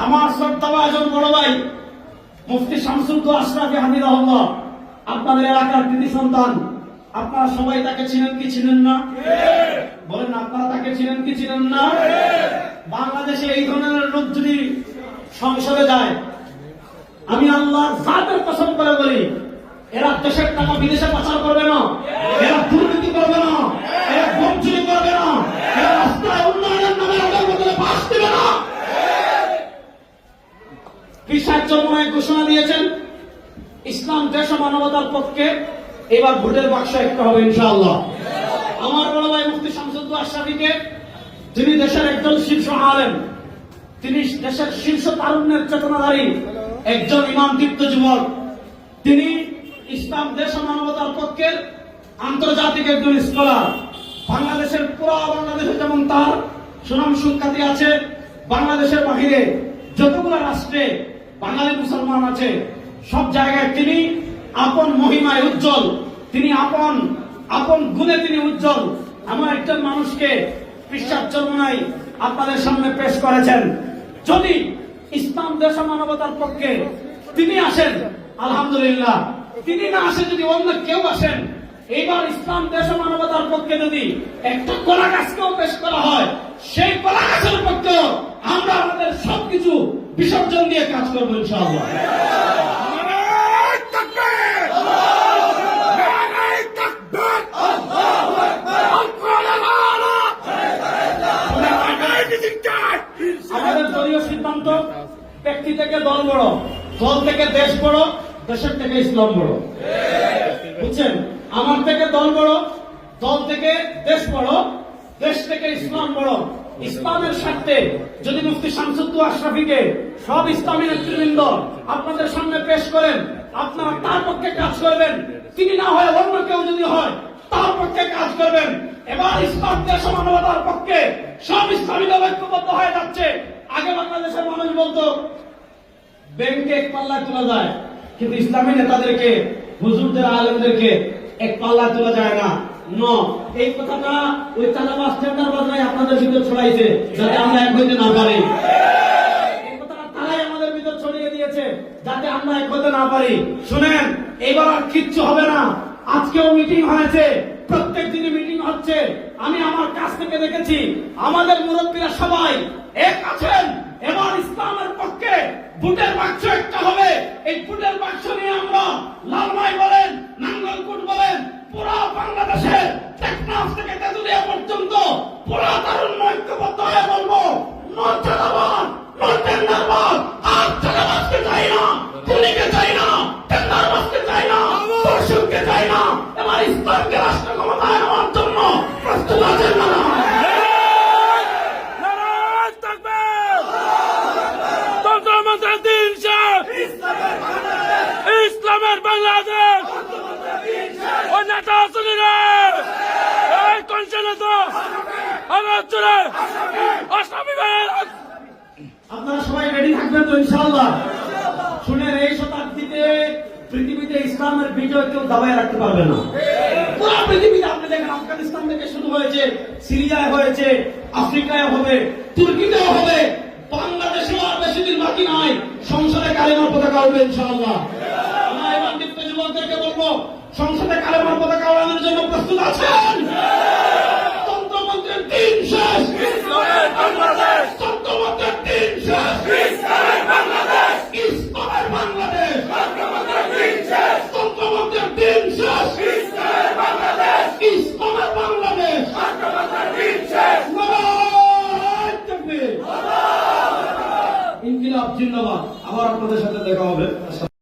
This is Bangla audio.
আমার শ্রদ্ধাভাজন বড় ভাই মুফতি শামসুদ্দৌলা আশরাফী হাফিজাহুল্লাহ আপনাদের এলাকার কৃতি সন্তান। আপনারা সবাই তাকে চিনেন কি চিনেন না? বলেন আপনারা তাকে চিনেন কি চিনেন না? বাংলাদেশে এই ধরনের লোক যদি সংসদে যায়, আমি আল্লাহর জাতের কসম করে বলি, এরা দেশের টাকা বিদেশে পাচার করবে না, এরা দুর্নীতি করবে না, এরা বঞ্চনা করবে না, এরা রাস্তায় উন্নয়নের নামে ওদের বদলে পাস দিবে না। পীর চরমনায় ঘোষণা দিয়েছেন ইসলাম দেশ ও মানবতার পক্ষে, এবার ভোটের বাক্স একটা হবে ইনশাআল্লাহ। আমার বড় ভাই মুফতি শামসুদ্দৌলা আশরাফীকে, যিনি দেশের একজন শীর্ষ আলেম, তিনি দেশের শীর্ষ তারুণ্যের চেতনাধারী একজন ইমামদীপ্ত যুবক, তিনি ইসলাম দেশ ও মানবতার পক্ষের আন্তর্জাতিক একজন স্কলার। বাংলাদেশের পুরো বাংলাদেশে যেমন তার সুনাম সুখ্যাতি আছে, বাংলাদেশের বাহিরে যতগুলো রাষ্ট্রে বাঙালি মুসলমান আছে সব জায়গায় তিনি আপন মহিমায় উজ্জ্বল, তিনি আপন গুণে তিনি উজ্জ্বল। এমন একজন মানুষকে পীর চরমনাই আপনাদের সামনে পেশ করেছেন। যদি ইসলাম দেশ ও মানবতার পক্ষে তিনি আসেন আলহামদুলিল্লাহ, তিনি না আসে যদি অন্য কেউ আসেন, এইবার ইসলাম দেশ ও মানবতার পক্ষে যদি একটা কলা গাছকেও পেশ করা হয়, সেই কলা গাছের পক্ষেও আমরা আমাদের সবকিছু বিসর্জন দিয়ে কাজ করবো ইনশাআল্লাহ। আমাদের দলীয় সিদ্ধান্ত, ব্যক্তি থেকে দল বড়, দল থেকে দেশ বড়, দেশের থেকে ইসলাম বড়। বুঝছেন? আমার থেকে দল বড়, দল থেকে দেশ বড়, দেশ থেকে ইসলাম বড়। ইসলামের স্বার্থে যদি মুফতি শামসুদ্দৌলা আশরাফীকে সব ইসলামী নেতৃবৃন্দ আপনাদের সামনে পেশ করেন, আপনারা তার পক্ষে কাজ করবেন। তিনি না হয় অন্য কেউ যদি হয় তার পক্ষে কাজ করবেন। এবার ইসলাম দেশ ও মানবতার পক্ষে সব ইসলামী দল ঐক্যবদ্ধ হয়ে যাচ্ছে। আগে বাংলাদেশের মানুষ বলতো ব্যাংকে এক পাল্লায় তোলা যায়, কিন্তু ইসলামী নেতাদেরকে, হুজুরদের, আলেমদেরকে এক পাল্লায় তোলা যায় না। এই কথাটা ওই চাঁদাবাজ টেন্ডারবাজরাই আপনাদের ভিতর ছড়াইছে, যাতে আমরা এক হইতে না পারি। এই কথাটা তারাই আমাদের ভিতর ছড়িয়ে দিয়েছে, যাতে আমরা এক হইতে না পারি। শুনেন, এবার আর কিচ্ছু হবে না। আজকেও মিটিং হয়েছে, প্রত্যেক দিনই মিটিং হচ্ছে। আমি আমার কাছ থেকে দেখেছি আমাদের মুরব্বীরা সবাই এক আছেন। এবার ইসলামের পক্ষে ভোটের বাক্স একটা হবে। এই ভোটের বাক্স নিয়ে আমরা লালমাই বলেন, নাঙ্গলকোট বলেন, পুরো বাংলাদেশে টেকনাফ থেকে তেতুলিয়া পর্যন্ত পুরো তারুণ্য ঐক্যবদ্ধ হয়ে বলবো, নো চাঁদাবাজ, নো টেন্ডারবাজ। আর চাঁদাবাজকে চাই না, খুনিকে চাই না, টেন্ডারবাজকে চাই না, দর্শককে চাই না। এবার ইসলামকে রাষ্ট্র ক্ষমতায় নেওয়ার জন্য প্রস্তুত আছেন না? ইসলামের বাংলাদেশ ও নেতা আসলে এই কনসেনে তো আমার চলে আসামি ভাই। আপনারা সবাই রেডি থাকবেন তো ইনশাআল্লাহ? শুনেন, এই শতাব্দীতে পৃথিবীতে ইসলামের বিজয় কেউ দাবায় রাখতে পারবে না। পুরো পৃথিবীতে আপনি দেখেন, আফগানিস্তান থেকে শুরু হয়েছে, সিরিয়ায় হয়েছে, আফ্রিকায় হবে, তুর্কিতেও হবে, বাংলাদেশেও আর বেশি দিন বাকি নাই। সংসদে কালেমার পতাকা উঠবে ইনশাআল্লাহ। আমরা ইমামদীপ্ত যুবকদেরকে বলবো, সংসদে কালেমার পতাকা ওড়ানোর জন্য প্রস্তুত আছেন? তন্ত্রমন্ত্রের দিন শেষ, বাংলাদেশ তন্ত্রমন্ত্রের দিন শেষ, ইসলামের বাংলাদেশ, ইসলামের বাংলাদেশ, তন্ত্রমন্ত্রের দিন শেষ, ইসলামের বাংলাদেশ, ইসলামের বাংলাদেশ, নারায়ে তাকবীর, ইনকিলাব জিন্দাবাদ। আবার আপনাদের সাথে দেখা হবে।